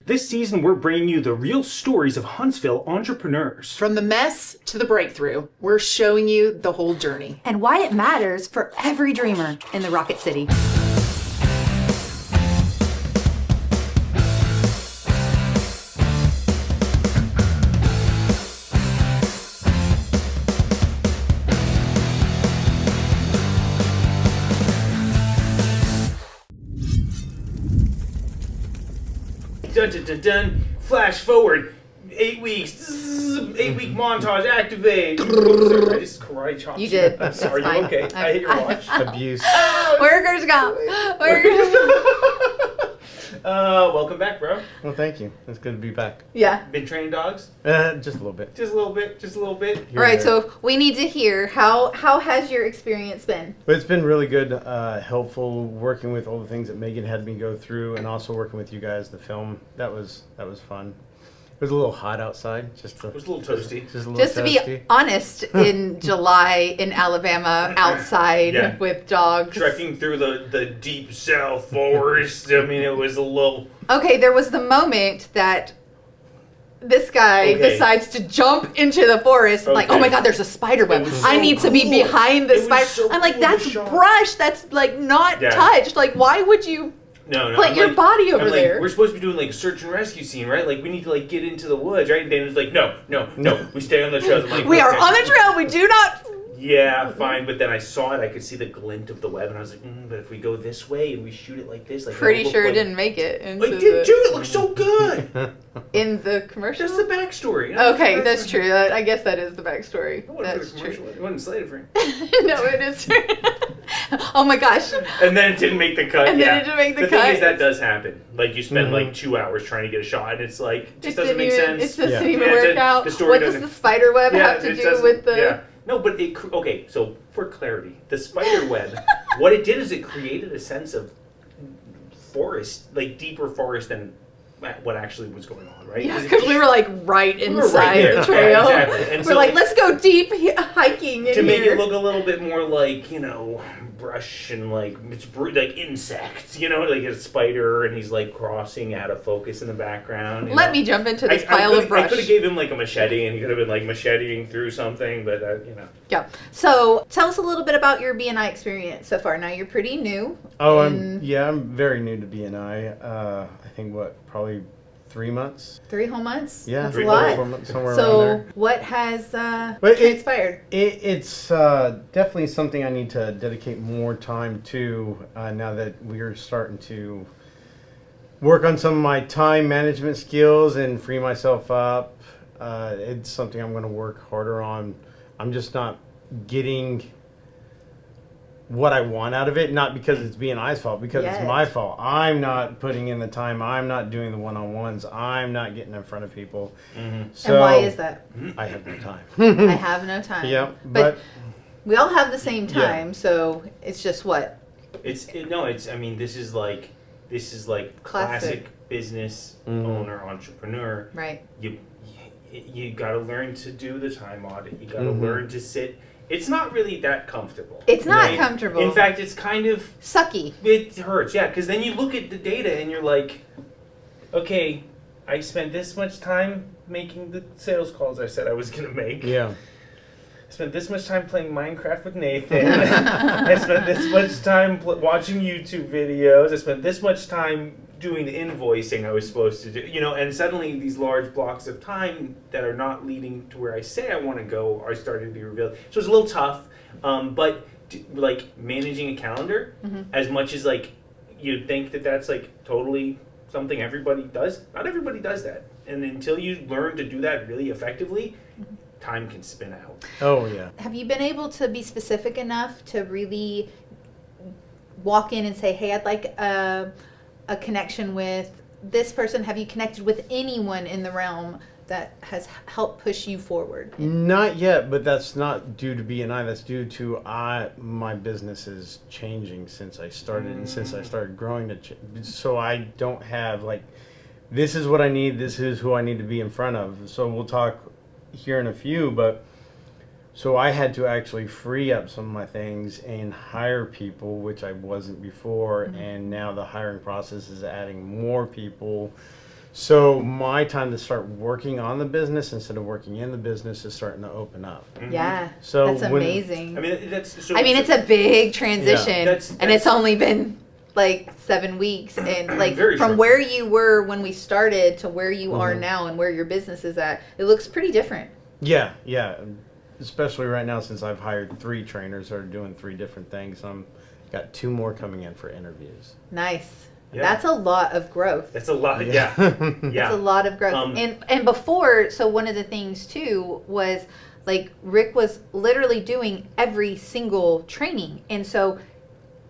This season, we're bringing you the real stories of Huntsville entrepreneurs. From the mess to the breakthrough, we're showing you the whole journey. And why it matters for every dreamer in the Rocket City. Dun dun dun dun. Flash forward. 8 weeks. 8-week montage. Activate. I just karate chopped You did. I'm sorry. That's You fine. okay? I hit your watch. Abuse. Workers go. Workers. Welcome back, bro. Well, thank you. It's good to be back. Yeah. Been training dogs? Just a little bit. Just a little bit. Just a little bit. All right. So we need to hear how has your experience been? But it's been really good, helpful working with all the things that Megan had me go through, and also working with you guys. The film that was fun. It was a little hot outside. It was a little toasty. Just to be honest, in July in Alabama, outside with dogs. Trekking through the deep south forest. I mean, it was a little... Okay, there was the moment that this guy decides to jump into the forest. I'm like, oh my God, there's a spider web. I need to be behind the spider. I'm like, that's brush. That's like not touched. Like, why would you... No. Put your body over there. We're supposed to be doing like a search and rescue scene, right? Like we need to like get into the woods, right? And Dana's like, no. We stay on the trails. I'm like, we are on the trail. We do not. Yeah, fine. But then I saw it. I could see the glint of the web, and I was like, but if we go this way and we shoot it like this, like pretty sure it didn't make it. It did too. It looks so good. In the commercial. That's the backstory. You know, okay, that's true. I guess that is the backstory. That's true. It wasn't slated for him. No, it is true. Oh my gosh. And then it didn't make the cut. And then it didn't make the cut. The thing is, that does happen. Like, you spend like 2 hours trying to get a shot, and it's like, it just doesn't make sense. It doesn't even work out. What does the spider web have to do with the... Yeah. No, but okay, so for clarity, the spider web, what it did is it created a sense of forest, like deeper forest than what actually was going on, right? Yeah, because we were like right inside the trail. Yeah, exactly. And we're like, let's go deep hiking in to make here. it look a little bit more like, brush and like it's like insects, like a spider, and he's like crossing out of focus in the background. Let me jump into this pile of brush. I could have gave him like a machete, and he could have been like macheteing through something, but Yeah. So tell us a little bit about your BNI experience so far. Now you're pretty new. Oh, I'm very new to BNI. I think probably 3 months. 3 whole months? Yeah, that's a lot. 4 months, somewhere so around there. What has transpired? It's definitely something I need to dedicate more time to now that we're starting to work on some of my time management skills and free myself up. It's something I'm going to work harder on. I'm just not getting what I want out of it, not because it's BNI's fault, because it's my fault. I'm not putting in the time. I'm not doing the one-on-ones. I'm not getting in front of people. Mm-hmm. So, and why is that? I have no time. I have no time. Yep. But we all have the same time, so it's just what? I mean, this is like classic business owner, entrepreneur. Right. You got to learn to do the time audit. You got to learn to sit. It's not really that comfortable. It's not comfortable. In fact, it's kind of... sucky. It hurts, yeah, because then you look at the data and you're like, okay, I spent this much time making the sales calls I said I was going to make. Yeah. I spent this much time playing Minecraft with Nathan. I spent this much time watching YouTube videos. I spent this much time doing the invoicing I was supposed to do, and suddenly these large blocks of time that are not leading to where I say I want to go are starting to be revealed. So it's a little tough, but like managing a calendar, as much as like you'd think that that's like totally something everybody does, not everybody does that. And until you learn to do that really effectively, time can spin out. Oh, yeah. Have you been able to be specific enough to really walk in and say, hey, I'd like a connection with this person? Have you connected with anyone in the realm that has helped push you forward? Not yet, but that's not due to BNI. That's due to my business is changing since I started and since I started growing. So I don't have like, this is what I need. This is who I need to be in front of. So we'll talk here in a few, but so I had to actually free up some of my things and hire people, which I wasn't before, and now the hiring process is adding more people So my time to start working on the business instead of working in the business is starting to open up. Yeah. So that's when- amazing. I mean, that's. So, It's a big transition, That's- and it's only been like 7 weeks, and like Very from short. where you were when we started to where you are Mhm. now and where your business is at, it looks pretty different. Yeah, yeah. Especially right now since I've hired 3 trainers that are doing 3 different things. Got 2 more coming in for interviews. Nice. Yeah. That's a lot of growth. That's a lot. Yeah. It's Yeah. a lot of growth. And before, so one of the things too was like Rick was literally doing every single training. And so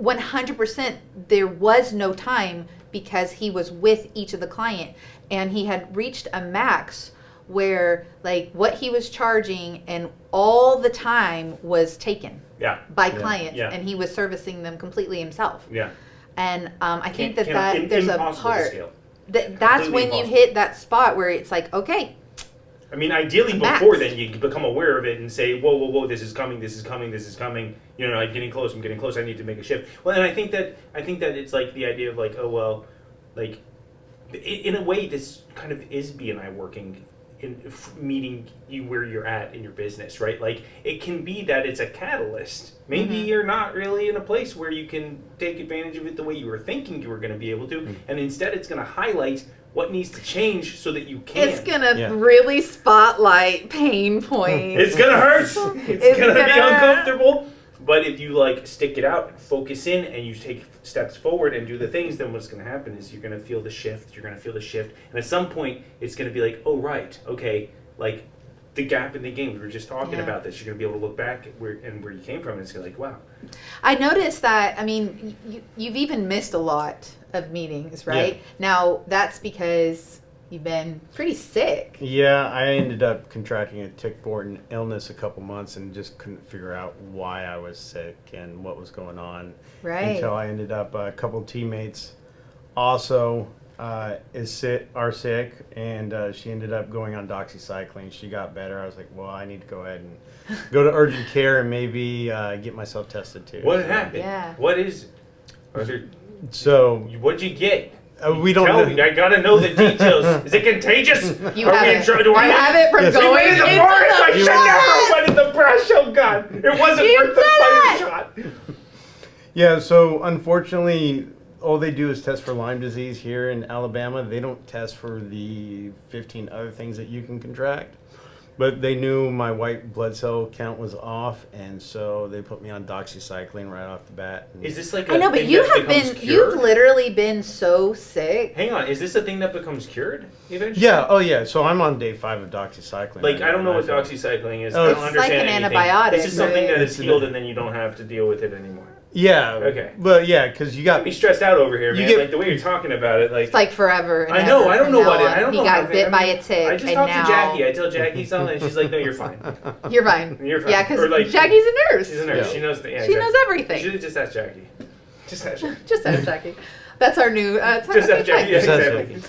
100% there was no time because he was with each of the client, and he had reached a max where like what he was charging and all the time was taken Yeah. by clients, Yeah. and he was servicing them completely himself. Yeah. And I think Can't- that there's a impossible to part scale. that's Completely when you impossible. hit that spot where it's like, okay, I mean, ideally Max. before then you become aware of it and say, whoa, whoa, whoa, this is coming, this is coming, this is coming. You know, I'm getting close, I need to make a shift. Well, and I think that it's like the idea of like, oh well, like in a way this kind of is B&I working in meeting you where you're at in your business, right? Like it can be that it's a catalyst. Maybe you're not really in a place where you can take advantage of it the way you were thinking you were going to be able to, and instead it's going to highlight what needs to change so that you can. It's gonna Yeah. really spotlight pain points. It's gonna hurt. It's gonna be gonna- uncomfortable. But if you like stick it out and focus in and you take steps forward and do the things, then what's gonna happen is you're gonna feel the shift. And at some point, it's gonna be like, oh right, okay, like the gap in the game. We were just talking Yeah. about this. You're gonna be able to look back at where you came from, and it's gonna be like, wow. I noticed that. I mean, you've even missed a lot of meetings, right? Now that's because you've been pretty sick. Yeah, I ended up contracting a tick-borne illness a couple months and just couldn't figure out why I was sick and what was going on. Right. Until I ended up, a couple of teammates also are sick, and she ended up going on doxycycline. She got better. I was like, well, I need to go ahead and go to urgent care and maybe get myself tested too. What happened? Yeah. What is? Was there, So what'd you get? we don't Tell know. me. I gotta know the details. Is it contagious? You Are have we it. in trouble? Do I You have it from Yes. We going went in the into forest. I the should never went in the brush. Oh God! It wasn't You worth the said spider shot. Yeah, so unfortunately, all they do is test for Lyme disease here in Alabama. They don't test for the 15 other things that you can contract. But they knew my white blood cell count was off, and so they put me on doxycycline right off the bat. And Is this like I know, but you have been, you've literally been so sick. Hang on, is this a thing that becomes cured eventually? yeah, oh yeah, so I'm on day 5 of doxycycline. Like, right I don't know now. what doxycycline is. Oh, I it's don't like understand an anything. antibiotic, This is something right? that is It's healed and then you don't have to deal with it anymore. Yeah. Okay. But yeah, because you got I'd be stressed out over here, You man. get- Like, the way you're talking about it, like... It's like forever. And I know, ever I don't from know now what it... on. I don't He know got how bit I by mean, a tick, I just and talked now to Jackie. I tell Jackie something, and she's like, no, you're fine. you're fine. You're fine. Yeah, because Or, like, Jackie's a nurse. She's a nurse. Yeah. She knows the... Yeah, She knows exactly. You everything. should have just asked Jackie. Just ask Jackie. Just ask Jackie. That's our new. Just ask Jackie. Yeah, Just ask exactly. Jackie.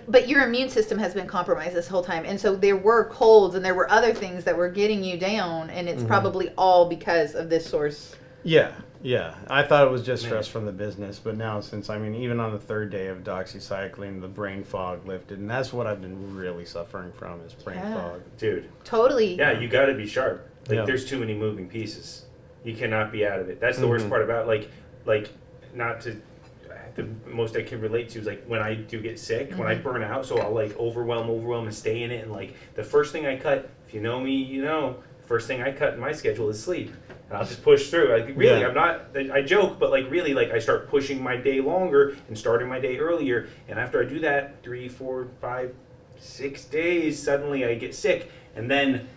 But your immune system has been compromised this whole time, and so there were colds and there were other things that were getting you down, and it's probably all because of this source. Yeah, yeah. I thought it was just Man. stress from the business, but now even on the 3rd day of doxycycline, the brain fog lifted, and that's what I've been really suffering from is brain Yeah. fog. Dude. Totally. Yeah, you got to be sharp. Like, Yeah. there's too many moving pieces. You cannot be out of it. That's the worst part about not to. The most I can relate to is like when I do get sick, when I burn out. So I'll like overwhelm, and stay in it. And like the first thing I cut, if you know me, you know, first thing I cut in my schedule is sleep. And I'll just push through. Like really, Yeah. I'm not. I joke, but like really, like I start pushing my day longer and starting my day earlier. And after I do that, 3, 4, 5, 6 days, suddenly I get sick, and then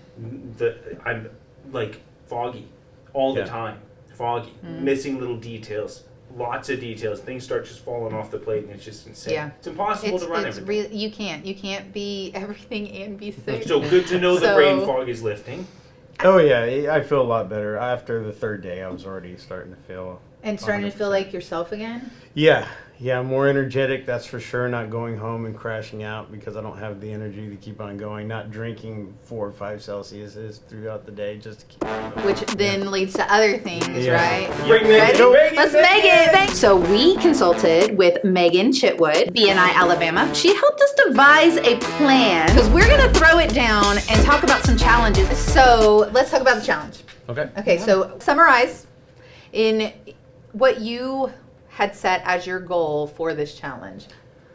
I'm like foggy all the Yeah. time, foggy, missing little details, lots of details. Things start just falling off the plate, and it's just insane. Yeah. It's impossible to run everything. Really, you can't be everything and be sick. So good to know the So- brain fog is lifting. Oh yeah, I feel a lot better. After the 3rd day, I was already starting to feel And starting to feel 100%. like yourself again? Yeah, more energetic, that's for sure. Not going home and crashing out because I don't have the energy to keep on going. Not drinking 4 or 5 Celsiuses throughout the day just to keep on going. Which then leads to other things, Yeah. right? Bring Ready? Megan. Let's make it. So we consulted with Megan Chitwood, BNI Alabama. She helped us devise a plan because we're going to throw it down and talk about some challenges. So let's talk about the challenge. Okay. Okay, so summarize in what you had set as your goal for this challenge.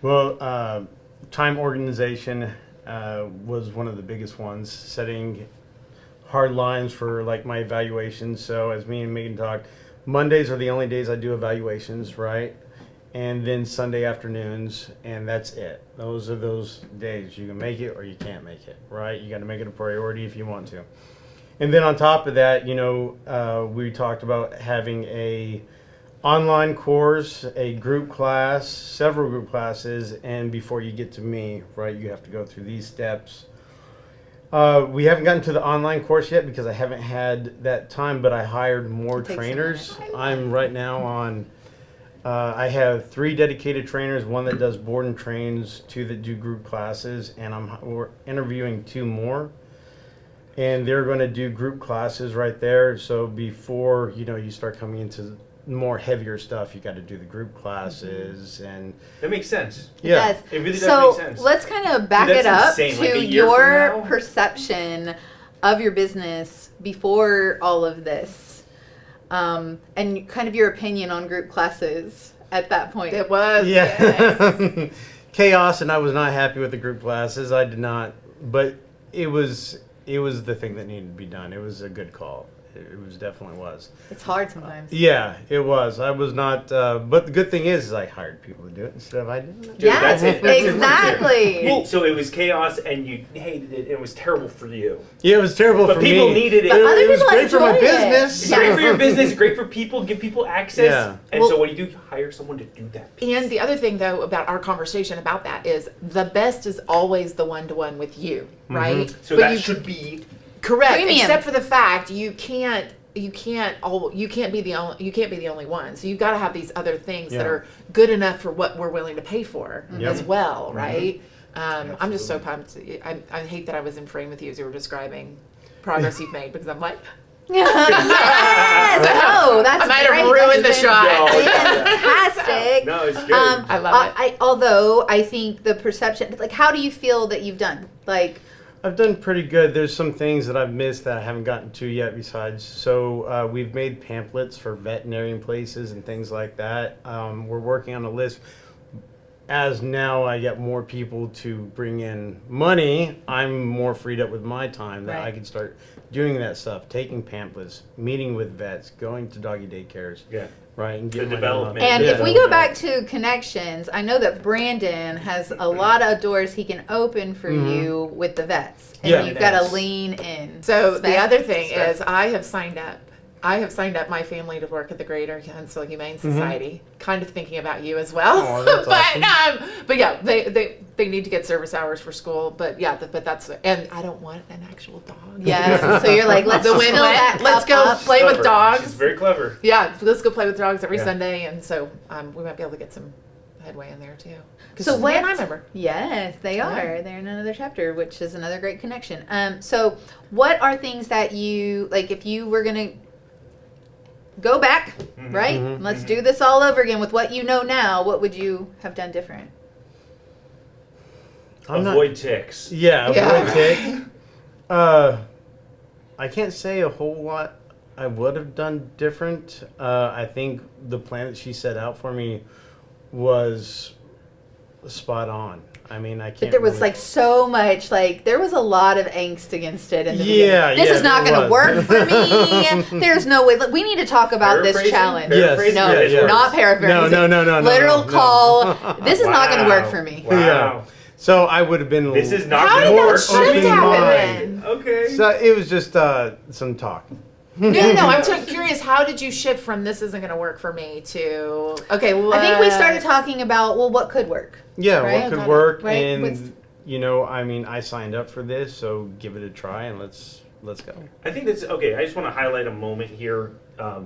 Well, time organization was one of the biggest ones. Setting hard lines for like my evaluations. So as me and Megan talked, Mondays are the only days I do evaluations, right? And then Sunday afternoons, and that's it. Those are those days. You can make it or you can't make it, right? You got to make it a priority if you want to. And then on top of that, we talked about having a online course, a group class, several group classes, and before you get to me, right, you have to go through these steps. We haven't gotten to the online course yet because I haven't had that time, but I hired more It takes a trainers. minute. I'm right now on, I have 3 dedicated trainers, 1 that does board and trains, 2 that do group classes, and we're interviewing 2 more. And they're going to do group classes right there. So before, you start coming into more heavier stuff, you got to do the group classes and That makes sense. yeah. It does. It really does So make sense. let's kind of back Dude, it that's up insane. Like, a to year from your now? perception of your business before all of this, and kind of your opinion on group classes at that point. It was. Yeah. Chaos, and I was not happy with the group classes. I did not, but it was the thing that needed to be done. It was a good call. It was definitely was. It's hard sometimes. Yeah, it was. I was not, but the good thing is I hired people to do it instead of I did it. Yes, that's it right there. exactly. So it was chaos, and you hated it. It was terrible for you. Yeah, it was terrible But for people me. needed it. But other It was people great for my enjoyed it. business. It's great for your business. Great for people. Give people access. Yeah. And Well- so what do? You hire someone to do that. piece. And the other thing, though, about our conversation about that is the best is always the one-to-one with you, right? So But that you should be. correct, Premium. except for the fact you can't be the only one. So you've got to have these other things that Yeah. are good enough for what we're willing to pay for Yep. as well, right? I'm just so Absolutely. pumped. I hate that I was in frame with you as you were describing progress you've made because I'm like, Yes. Oh, that's I might have great. ruined the That's shot. been Fantastic. No, it's good. I love it. Although I think the perception, like, how do you feel that you've done? Like, I've done pretty good. There's some things that I've missed that I haven't gotten to yet besides. So we've made pamphlets for veterinarian places and things like that. We're working on a list. As now I get more people to bring in money, I'm more freed up with my time that I Right. can start doing that stuff, taking pamphlets, meeting with vets, going to doggy daycares, Yeah. right? And The getting my development. and Yeah. if we go back to connections, I know that Brandon has a lot of doors he can open for you with the vets, and Yeah. you've got to Yes. lean in. So the other thing Spec. is I have signed up my family to work at the Greater Huntsville Humane Society, kind of thinking about you as well. Oh, that's awesome. But yeah, they need to get service hours for school. But yeah, but that's, and I don't want an actual dog. Yes. So you're like, let's The fill win-win. that Let's cup go up. play with Clever. dogs. She's very clever. Yeah, let's go play with dogs every Yeah. Sunday, and so we might be able to get some headway in there too. 'Cause So man, what- I remember. Yes, they Yeah. are. They're in another chapter, which is another great connection. So what are things that you, like, if you were gonna go back, right? Mhm. Let's do this all over again with what you know now. What would you have done different? I'm not- Avoid ticks. Yeah, Yeah. avoid tick. I can't say a whole lot I would have done different. I think the plan that she set out for me was spot on. I mean, I can't. But there was really- like so much, like there was a lot of angst against it. In the Yeah, beginning. This yeah, is not there going to was. work for me. There's no way. Look, we need to talk about this Paraphrasing? challenge. Yes, Paraphrasing? No, yeah, yeah. not paraphrasing. No. Literal no. call. This is not going to work Wow. for me. Wow. Yeah. So I would have been. This is not How going did to that work shift for me. Open happen mind. then? Okay. So it was just some talk. No. I'm curious. How did you shift from this isn't going to work for me to okay? Well, I think we started talking about, well, what could work. Yeah, Right? what could Got it. work, Right? and What's- I mean, I signed up for this, so give it a try and let's go. I think that's okay. I just want to highlight a moment here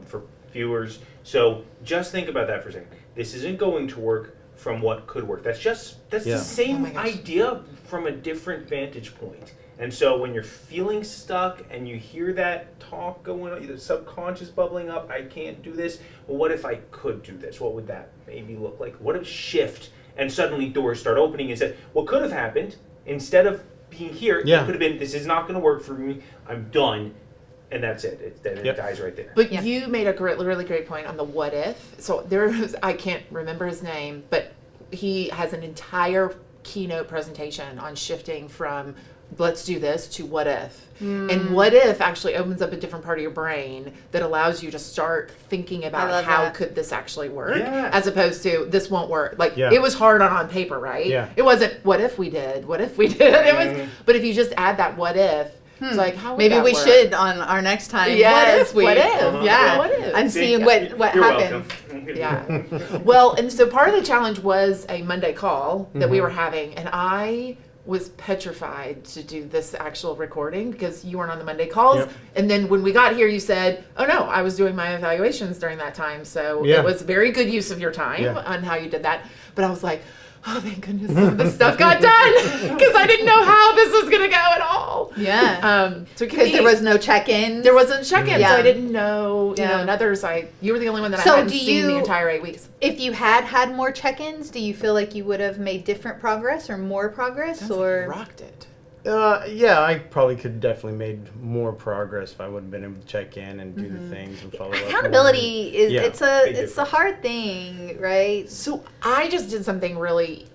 for viewers. So just think about that for a second. This isn't going to work from what could work. That's the Oh same my gosh. idea from a different vantage point. And so when you're feeling stuck and you hear that talk going on, the subconscious bubbling up, I can't do this. Well, what if I could do this? What would that maybe look like? What if shift and suddenly doors start opening and said, what could have happened instead of being here, it could have been, this is not going to work for me. I'm done. And that's it. It dies right there. But you made a really great point on the what if. So there was, I can't remember his name, but he has an entire keynote presentation on shifting from let's do this to what if. And what if actually opens up a different part of your brain that allows you to start thinking about how could this actually work, as opposed to this won't work. Like it was hard on paper, right? Yeah. It wasn't what if we did, what if we did. It was, but if you just add that what if, it's like, how would Maybe that we work? should on our next time. Yes, what if? Uh-huh. Yeah. What if? And seeing what You're happens. welcome. Yeah. Well, and so part of the challenge was a Monday call that we were having, and I was petrified to do this actual recording because you weren't on the Monday calls. Yep. And then when we got here, you said, oh no, I was doing my evaluations during that time. So Yeah. it was very good use of your time Yeah. on how you did that. But I was like, oh, thank goodness some of this stuff got done because I didn't know how this was going to go at all. Yeah. So Because there was no check-ins. there wasn't check-in, Yeah. so I didn't know, you know, Yeah. and others, you were the only one that So I hadn't do seen the you- entire 8 weeks. If you had more check-ins, do you feel like you would have made different progress or more progress? Sounds like Or you rocked it. Yeah, I probably could definitely made more progress if I would have been able to check in and do the things and follow up. more. accountability is Yeah. it's Big a difference. hard thing, right? So I just did something really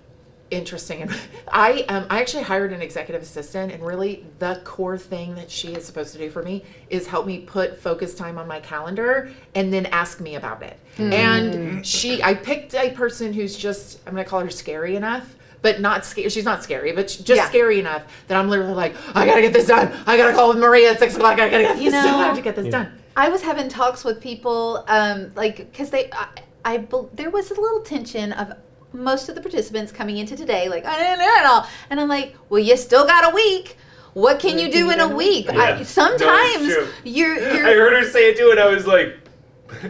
interesting, and I actually hired an executive assistant, and really the core thing that she is supposed to do for me is help me put focus time on my calendar and then ask me about it. And I picked a person who's just, I'm gonna call her scary enough, but not scary. She's not scary, but just scary enough that I'm literally like, I gotta get this done. I gotta call with Maria at 6 o'clock. I gotta get this done. I have to get this done. I was having talks with people, because there was a little tension of most of the participants coming into today, like, I didn't know it all. And I'm like, well, you still got a week. What can you do in a week? Yeah. Sometimes No, it's true. you're I heard her say it too, and I was like,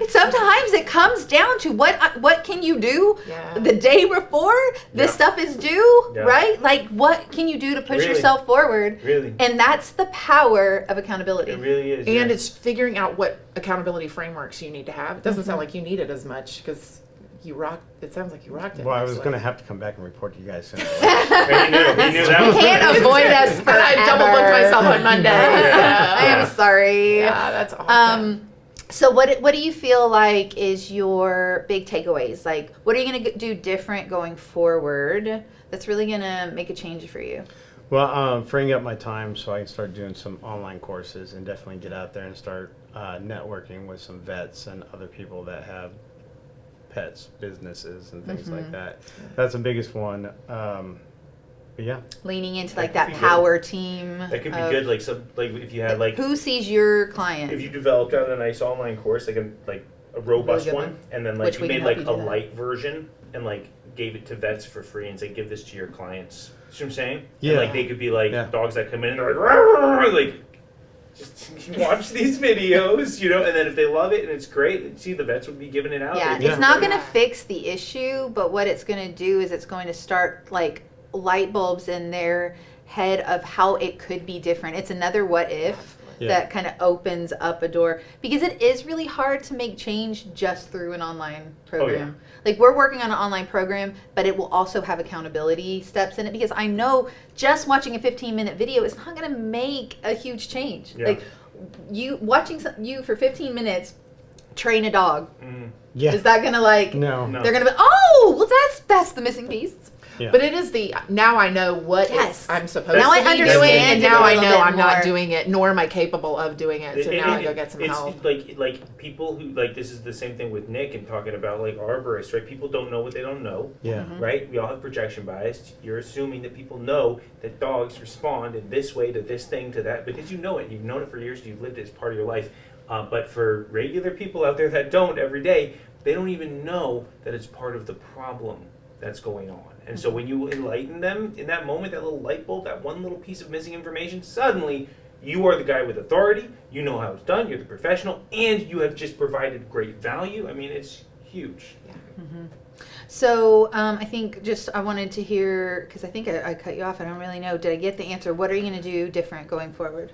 sometimes it comes down to what can you do Yeah. the day before this stuff is due, Yeah. right? Like, what can you do to push Really? yourself forward? really? And that's the power of accountability. It really is. And yeah. it's figuring out what accountability frameworks you need to have. It doesn't sound like you need it as much because you rocked. It sounds like you rocked it. Well, I was actually. going to have to come back and report to you guys soon. He knew that was Can't coming. avoid us forever. I double booked myself on Monday. I am sorry. Yeah, that's awesome. So what do you feel like is your big takeaways? Like, what are you going to do different going forward that's really going to make a change for you? Well, freeing up my time so I can start doing some online courses and definitely get out there and start networking with some vets and other people that have pets, businesses, and things like that. That's the biggest one. But yeah. Leaning into That like could that be good. power team. That could be of- good. Like if you had like who sees your client? if you developed out a nice online course, like a robust good one, one. and then like Which you we can made help like you a do that. light version and like gave it to vets for free and say give this to your clients. See what I'm saying? Yeah. And, like they could be like Yeah. dogs that come in and they're like "Rawr," like just watch these videos, you know, and then if they love it and it's great, see the vets would be giving it out. Yeah, They'd be it's not going to Yeah. fix the issue, but what it's going to do is it's going to start like light bulbs in their head of how it could be different. It's another what if Yeah. that kind of opens up a door, because it is really hard to make change just through an online program. Like we're working on an online program, but it will also have accountability steps in it, because I know just watching a 15-minute video is not going to make a huge change. Yeah. Like you watching you for 15 minutes train a dog. Yeah. Is that gonna like? No. No. They're gonna be. Oh, well, that's the missing piece. Yeah. But it is now I know what Yes. I'm supposed Now to I be understand doing, it and a now I little know bit I'm not more. doing it, nor am I capable of doing it. So now I go get some it's help. like people who like this is the same thing with Nick and talking about like arborists, right? People don't know what they don't know. Yeah. Right? We all have projection bias. You're assuming that people know that dogs respond in this way to this thing to that because you know it. You've known it for years. You've lived it as part of your life. But for regular people out there that don't every day, they don't even know that it's part of the problem that's going on. And so when you enlighten them in that moment, that little light bulb, that one little piece of missing information, suddenly You are the guy with authority. You know how it's done. You're the professional, and you have just provided great value. I mean, it's huge. So I think I wanted to hear, because I think I cut you off. I don't really know. Did I get the answer? What are you going to do different going forward?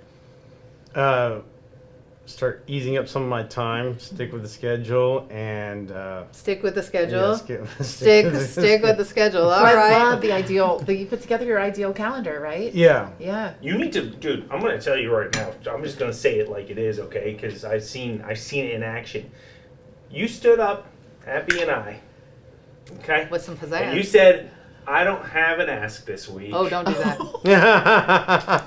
Start easing up some of my time, stick with the schedule, and Stick with the schedule. yeah, Stick with the schedule. All I right. love the ideal. You put together your ideal calendar, right? Yeah. Yeah. You need to, dude. I'm gonna tell you right now. I'm just gonna say it like it is, okay? Because I've seen it in action. You stood up at BNI, okay? With some pizzazz. And you said, "I don't have an ask this week." Oh, don't do that.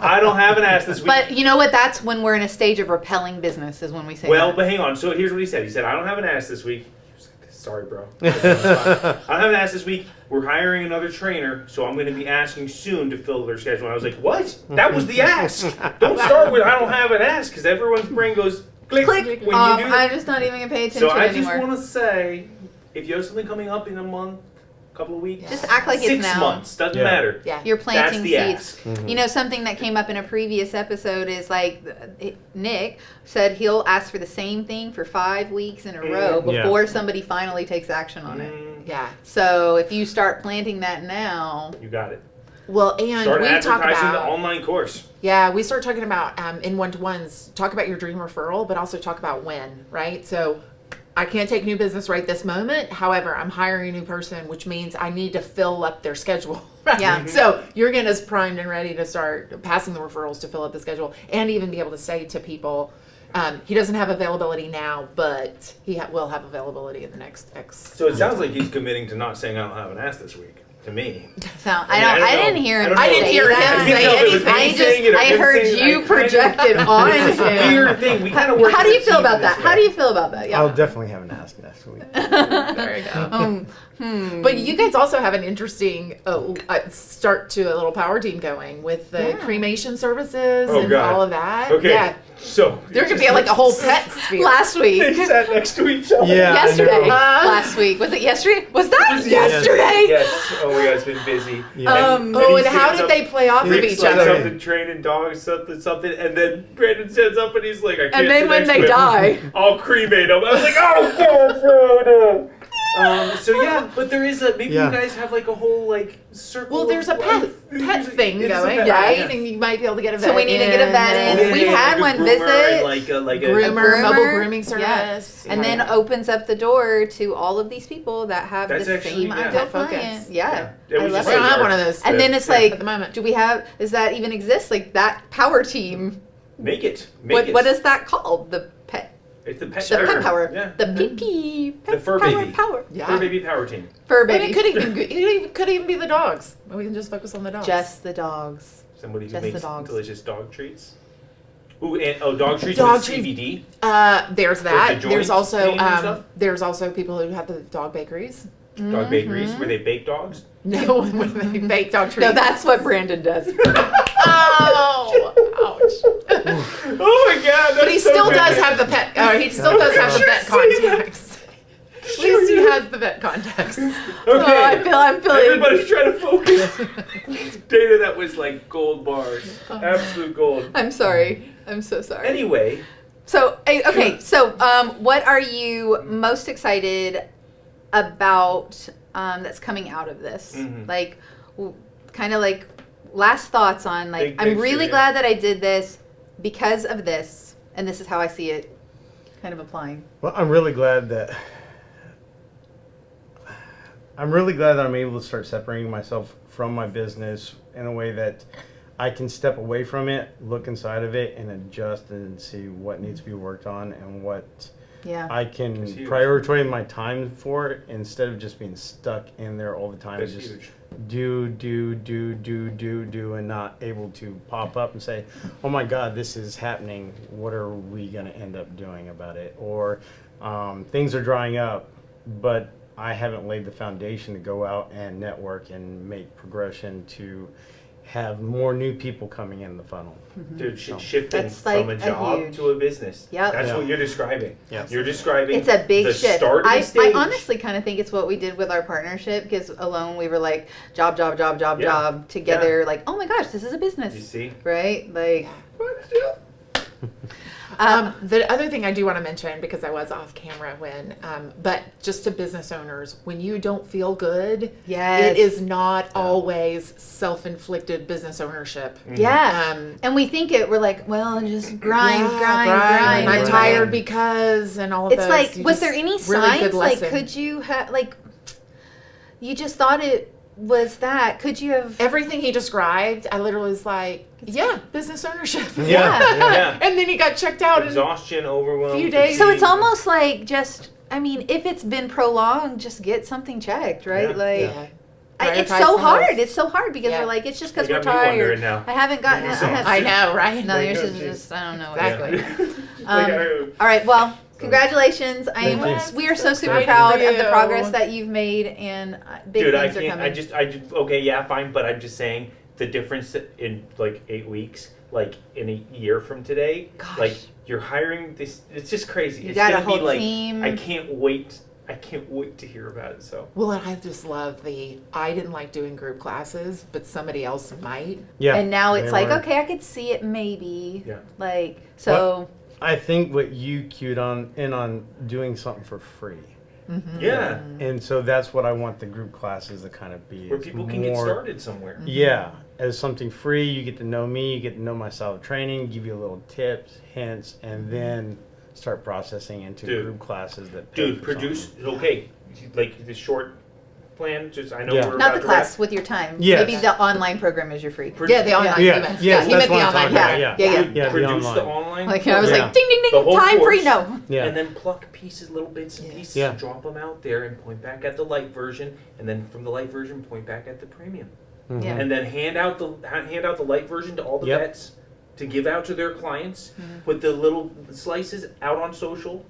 I don't have an ask this week. But you know what? That's when we're in a stage of repelling business, is when we say Well, that. but hang on. So here's what he said. He said, "I don't have an ass this week." He was like, "Sorry, bro. I don't have an ass this week. We're hiring another trainer, so I'm going to be asking soon to fill their schedule." And I was like, "What? That was the ask. Don't start with 'I don't have an ass,' because everyone's brain goes click, Click when off. you do I'm that." just not even going to pay attention So I anymore. just want to say, if you have something coming up in a month, couple of weeks, Just act like it's 6 now. months, doesn't Yeah. matter. Yeah. You're planting the seeds. ask. You know, something that came up in a previous episode is like Nick said he'll ask for the same thing for 5 weeks in a row Yeah. before somebody finally takes action on it. Yeah. So if you start planting that now, You got it. Well, and Start we talk advertising the about online course. we start talking about in one-to-ones. Talk about your dream referral, but also talk about when, right? So I can't take new business right this moment. However, I'm hiring a new person, which means I need to fill up their schedule. Right? Yeah. So you're getting us primed and ready to start passing the referrals to fill up the schedule, and even be able to say to people, he doesn't have availability now, but he will have availability in the next X. So it sounds like he's committing to not saying, "I don't have an ass this week." To me. so I I don't didn't know. hear him. I didn't say hear him that. say anything. I heard you projected on It's a him. weird thing. We kind of work. How do as you a feel team about in this that? How way. do you feel about that? Yeah. I'll definitely have an ask next week. There you go. But you guys also have an interesting start to a little power team going with the cremation services Oh, and God. all of that. Okay. Yeah. So There could be like a whole pet sphere. Last week. They sat next to each other. Yeah. I Yesterday. know. Last week. Was it yesterday? Was that yesterday? Yes. Oh my God, it's been busy. Yeah. And Oh, he and how stands did up, they play off of Nick's each like other? something training dogs, something, and then Brandon stands up and he's like, "I can't." And then sit when next they to him. die. I'll cremate them. I was like, "Oh God, no." So yeah, but there is maybe Yeah. you guys have like a whole like circle. Well, there's a of pet life. thing It is a going, pet, right? yeah. And you might be able to get a vet So we need to get a vet and in. We had like a one groomer visit. and like a groomer, mobile groomer. grooming service. And then opens up the door to all of these people that have That's the actually, same yeah. ideal Focus. client. Yeah. Yeah, I we love just we don't it. have one of those. And then it's Yeah. like, At the moment. do we have, does that even exist? Like that power team, Make it. what is that called? The pet, It's the pet the pet power. Yeah. The pee The fur power, baby. power. Yeah. Fur baby power team. Fur But baby. it could even be the dogs. We can just focus on the dogs. Just the dogs. Somebody who Just the makes dogs. delicious dog treats. Ooh, and dog treats Dog with treats. CBD. There's the that. joints There's also pain and stuff? there's also people who have the dog bakeries. Dog bakeries where they bake dogs. No, when they bake dog treats. No, that's what Brandon does. Oh, ouch. Oh my God! That's But he so still good. does have the pet. He still does have the vet contacts. At least he has the vet contacts. Okay. Oh, I'm feeling. Everybody's trying to focus. Data that was like gold bars, absolute gold. I'm sorry. I'm so sorry. Anyway, So, okay, so what are you most excited about that's coming out of this? Mhm. Like, kind of like last thoughts on, like, Big I'm picture, really yeah. glad that I did this because of this, and this is how I see it kind of applying. Well, I'm really glad that I'm able to start separating myself from my business in a way that I can step away from it, look inside of it, and adjust and see what needs to be worked on and what Yeah. I can That's huge. prioritize my time for it instead of just being stuck in there all the time. that's Just huge. do, and not able to pop up and say, oh my God, this is happening. What are we going to end up doing about it? Or things are drying up, but I haven't laid the foundation to go out and network and make progression to, have more new people coming in the funnel. Dude, shifting That's like from a job huge- to a business. Yep. That's Yeah. what you're describing. Yep. You're describing It's a big the shift. start of the I stage. honestly kind of think it's what we did with our partnership, because alone we were like job Yeah. job together, like, oh my gosh, this is a business. You see? Right? Like, The other thing I do want to mention, because I was off camera when, but just to business owners, when you don't feel good, Yes. it is not always self-inflicted business ownership. yeah. Um, And we think we're like, well, just grind. And I'm and tired like- because, and all of It's those. like, You was just- there any really good signs? Like, lesson. could you have, like, you just thought it was that? Could you have? Everything he described, I literally was like, yeah, business ownership. Yeah. And then he got checked out in Exhaustion, overwhelm. Few days. So it's almost like just, I mean, if it's been prolonged, just get something checked, right? Yeah. Like, Yeah. it's Prioritize so the hard. health. It's so hard because Yeah. we're like, it's just You because we're got me wondering tired. now. I haven't gotten. Yeah. I know, right? No, yours is Jeez. just, I don't know. Exactly. All right. Well, congratulations. Thank you. We are so super excited proud for of the you. progress that you've made, and big Dude, I things are can't. coming. I just. Okay, yeah, fine. But I'm just saying the difference in like 8 weeks, like in a year from today, Gosh. like you're hiring this. It's just crazy. You It's got a gonna be whole like. team. I can't wait. I can't wait to hear about it. So. Well, and I just love I didn't like doing group classes, but somebody else might. Yeah. And now it's they like, were. okay, I could see it maybe. Yeah. Like, so. I think what you cued on doing something for free. Yeah. And so that's what I want the group classes to kind of be. Where is people can get more- started somewhere. Yeah, as something free, you get to know me, you get to know my style of training, give you a little tips, hints, and then start processing into Dude. group classes that pay Dude, for produce. something. Okay, like the short plan. Just I know Yeah. we're Not about the to class, wrap. with your time. Yes. Maybe the online program is your free. Yeah, the online. Yeah, he meant, yes, he that's meant the what I'm online. talking about, Yeah, yeah. yeah. Dude, Yeah, the produce the online. online. Like, I was Yeah. like, ding, ding, The ding, whole time free, course. no. Yeah. And then pluck pieces, little bits and Yeah. pieces, Yeah. and drop them out there, and point back at the light version, and then from the light version, point back at the premium, Mhm. Yeah. and then hand out the light version to all the Yep. vets to give out to their clients. Mm-hmm. Put the little slices out on social,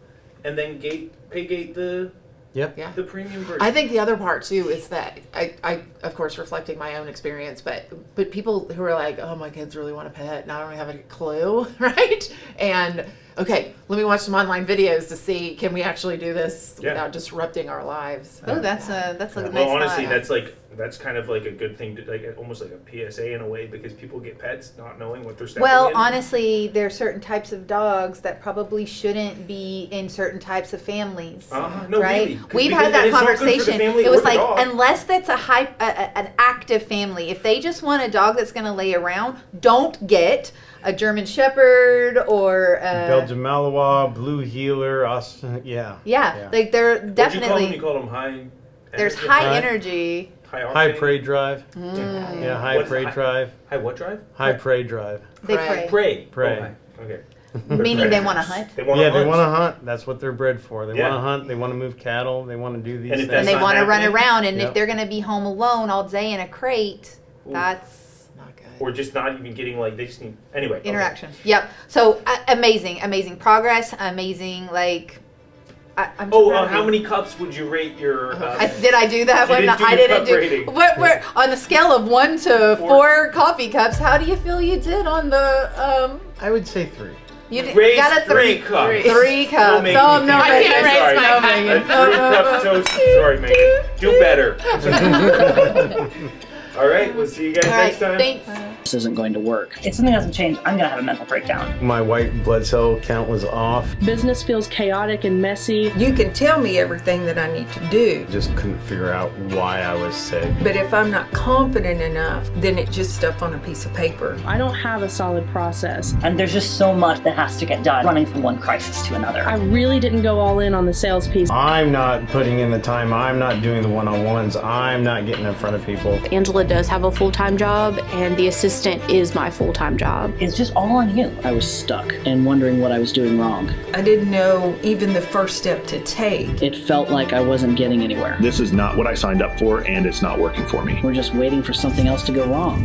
and then pay gate the Yep. Yeah. the premium version. I think the other part too is that I of course reflecting my own experience, but people who are like, oh, my kids really want a pet and I don't have a clue, right? And okay, let me watch some online videos to see, can we actually do this Yeah. without disrupting our lives? Oh, that's a nice Well, honestly, thought. that's kind of like a good thing to like almost like a PSA in a way, because people get pets not knowing what they're stepping Well, in. honestly, there are certain types of dogs that probably shouldn't be in certain types of families. No, right? really, 'cause We've because had that it's not good for the conversation. family It or was the like, dog. unless that's an active family, if they just want a dog that's going to lay around, don't get a German Shepherd or a, Belgian Malinois, Blue Heeler, Austin, yeah. yeah, like they're What'd you call them? definitely You called them high. there's energy? high High- energy. High High octane? prey drive. Mm. Yeah, high What's prey high- drive. High what drive? High prey drive. They Pray. pray. Prey. Prey. Oh, okay. Meaning they want to hunt. They want Yeah, to they hunt. want to hunt. That's what they're bred for. They Yeah. want to hunt. They want to move cattle. They want to do these And if things. that's And they not want to run happening. around, and if Yep. they're going to be home alone all day in a crate, Ooh. that's Not good. Or just not even getting like they just need anyway. okay. interaction. Yep. So amazing progress, amazing. Like, I'm. Oh, so proud of how you. many cups would you rate your? Did I do that You one? didn't do I your didn't cup do. rating. What? On the scale of 1 to Four. 4 coffee cups, how do you feel you did on the? I would say 3. You did, Raise got a 3 cups. 3 cups. Don't make Oh me no, think I Megan. can't raise Sorry, my no, cup. Megan. A 3-cup toast. Sorry, Megan. Do better. All right. We'll see you guys All right. next time. Thanks. This isn't going to work. If something doesn't change, I'm going to have a mental breakdown. My white blood cell count was off. Business feels chaotic and messy. You can tell me everything that I need to do, Just couldn't figure out why I was sick. but if I'm not confident enough, then it's just stuff on a piece of paper. I don't have a solid process. And there's just so much that has to get done, running from one crisis to another. I really didn't go all in on the sales piece. I'm not putting in the time. I'm not doing the one-on-ones. I'm not getting in front of people. Angela does have a full-time job, and the assistant is my full-time job. It's just all on you. I was stuck and wondering what I was doing wrong. I didn't know even the first step to take. It felt like I wasn't getting anywhere. This is not what I signed up for, and it's not working for me. We're just waiting for something else to go wrong.